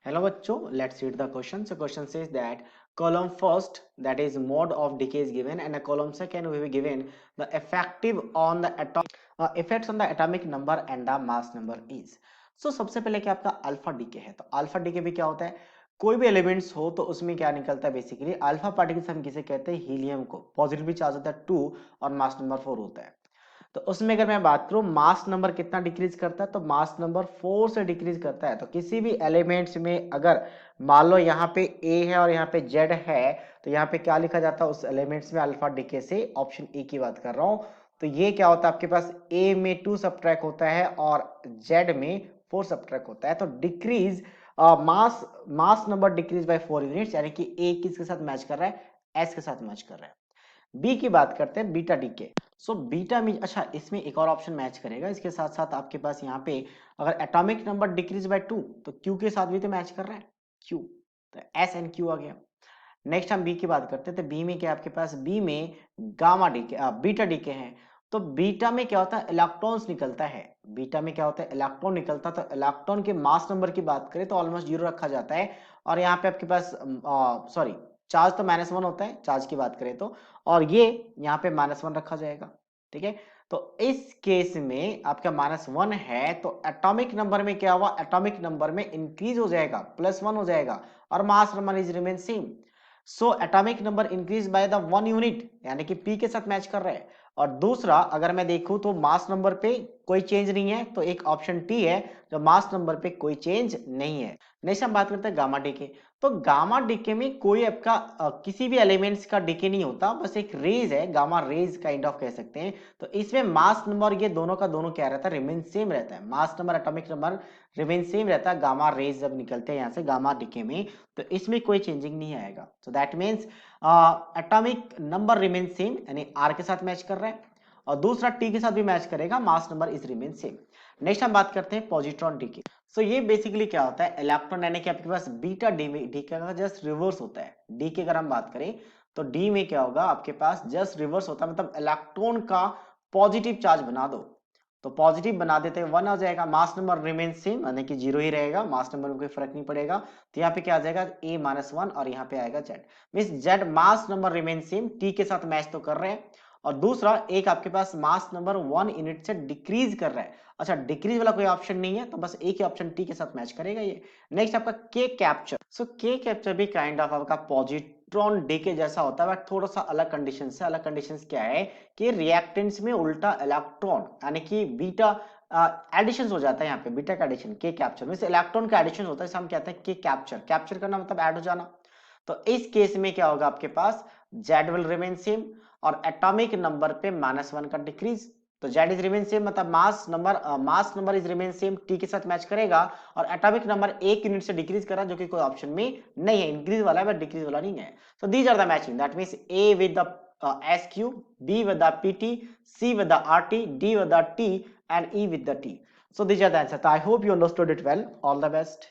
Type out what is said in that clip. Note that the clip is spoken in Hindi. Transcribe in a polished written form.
Hello bachcho, let's read the question. So question says that column first, that is mode of decay is given, and a column second will be given the effective on the effects on the atomic number and the mass number is. So सबसे पहले क्या आपका अल्फा डीके है, तो अल्फा डीके भी क्या होता है, कोई भी एलिमेंट्स हो तो उसमें क्या निकलता है, बेसिकली अल्फा पार्टिकल्स हम किसे कहते हैं, हीलियम को। पॉजिटिव चार्ज होता है 2 और मास नंबर 4 होता है। तो उसमें अगर मैं बात करूं मास नंबर कितना डिक्रीज करता है, तो मास नंबर 4 से डिक्रीज करता है। तो किसी भी एलिमेंट्स में अगर मान लो यहाँ पे ए है और यहाँ पे जेड है, तो यहाँ पे क्या लिखा जाता है उस एलिमेंट्स में अल्फा डिके से, ऑप्शन ए की बात कर रहा हूं। तो ये क्या होता है आपके पास, ए में 2 सब्ट्रैक्ट होता है और जेड में 4 सब्ट्रैक्ट होता है। तो decrease mass number decrease by 4 units, यानी कि ए किसके साथ मैच कर रहा है, एस के साथ मैच कर रहा है। बी की बात करते हैं, बीटा डीके। सो बीटा में अच्छा इसमें एक और ऑप्शन मैच करेगा, इसके साथ साथ आपके पास यहाँ पे अगर एटॉमिक नंबर डिक्रीज बाय 2 तो क्यू के साथ भी तो मैच कर रहा है, क्यू, तो एस एंड क्यू आ गया। नेक्स्ट हम बी की बात करते हैं, तो बी में क्या आपके पास, बी में गामा डीके बीटा डीके है। तो बीटा में क्या होता है, इलेक्ट्रॉन्स निकलता है। बीटा में क्या होता है, इलेक्ट्रॉन निकलता है। तो इलेक्ट्रॉन के मास नंबर की बात करें तो ऑलमोस्ट 0 रखा जाता है। और यहाँ पे आपके पास सॉरी, चार्ज तो -1 होता है चार्ज की बात करें तो, और ये यहाँ पे -1 रखा जाएगा। ठीक है, तो इस केस में आपका -1 है, तो एटॉमिक नंबर में क्या हुआ, एटॉमिक नंबर में इंक्रीज हो जाएगा, +1 हो जाएगा, और mass number is remain same. So atomic number increase by the 1 unit, यानी कि पी के साथ मैच कर रहा है। और दूसरा अगर मैं देखूं तो मास नंबर पे कोई चेंज नहीं है, तो एक ऑप्शन टी है जो मास नंबर पे कोई चेंज नहीं है। नेक्स्ट हम बात करते हैं गामा डीके। तो गामा डीके में कोई आपका किसी भी एलिमेंट्स का डीके नहीं होता, बस एक रेज है, गामा रेज काइंड ऑफ कह सकते हैं। तो इसमें मास नंबर ये दोनों का दोनों क्या रहता है, रिमेन सेम रहता है। Mass number atomic number remain same रहता है गामा रेज जब निकलते हैं यहाँ से गामा डीके में, तो इसमें कोई चेंजिंग नहीं आएगा। So that means atomic number remain same, यानी आर के साथ मैच कर रहा है, और दूसरा टी के साथ भी मैच करेगा, mass number is remain same. Next हम बात करते हैं पॉजिट्रॉन डीके। सो ये बेसिकली क्या होता है, इलेक्ट्रॉन यानी कि आपके पास बीटा डी में डी का जस्ट रिवर्स होता है। डी के अगर हम बात करें तो डी में क्या होगा, आपके पास जस्ट रिवर्स होता है, मतलब इलेक्ट्रॉन का पॉजिटिव चार्ज बना दो तो पॉजिटिव बना देते हैं 1 आ जाएगा, मास नंबर रिमेन सेम यानी कि 0 ही रहेगा, मास नंबर में कोई फर्क नहीं पड़ेगा। तो यहाँ पे क्या आ जाएगा, a-1, और यहाँ पे आएगा Z. Means Z mass number remain same, T के साथ मैच तो कर रहे हैं। और दूसरा एक आपके पास मास नंबर 1 यूनिट से डिक्रीज कर रहा है। अच्छा, डिक्रीज वाला कोई ऑप्शन नहीं है, तो बस एक ही ऑप्शन टी के साथ मैच करेगा ये। नेक्स्ट आपका के कैप्चर। सो के कैप्चर भी काइंड ऑफ आपका पॉजिट्रॉन डीके जैसा होता है, बट थोड़ा सा अलग कंडीशन से। अलग कंडीशन क्या है कि रिएक्टेंट्स में उल्टा इलेक्ट्रॉन यानी कि बीटा एडिशन हो जाता है। यहाँ पे बीटा का एडिशन के कैप्चर में इलेक्ट्रॉन का एडिशन होता है, इसे हम कहते हैं के कैप्चर। कैप्चर करना मतलब ऐड हो जाना। तो इस केस में क्या होगा, आपके पास जेड विल रिमेन सेम, और एटॉमिक नंबर पे -1 का डिक्रीज। तो जेड इज रिमेन सेम मतलब mass number is remain same, T के साथ मैच करेगा, और एटॉमिक नंबर 1 यूनिट से डिक्रीज कर रहा है, जो कि कोई ऑप्शन में नहीं है, इंक्रीज वाला है बट डिक्रीज वाला नहीं है। So these are the matching, that means A with the SQ, B with the PT, C with the RT, D with the T, and E with the T. So these are the answers. I hope you understood it well. All the best.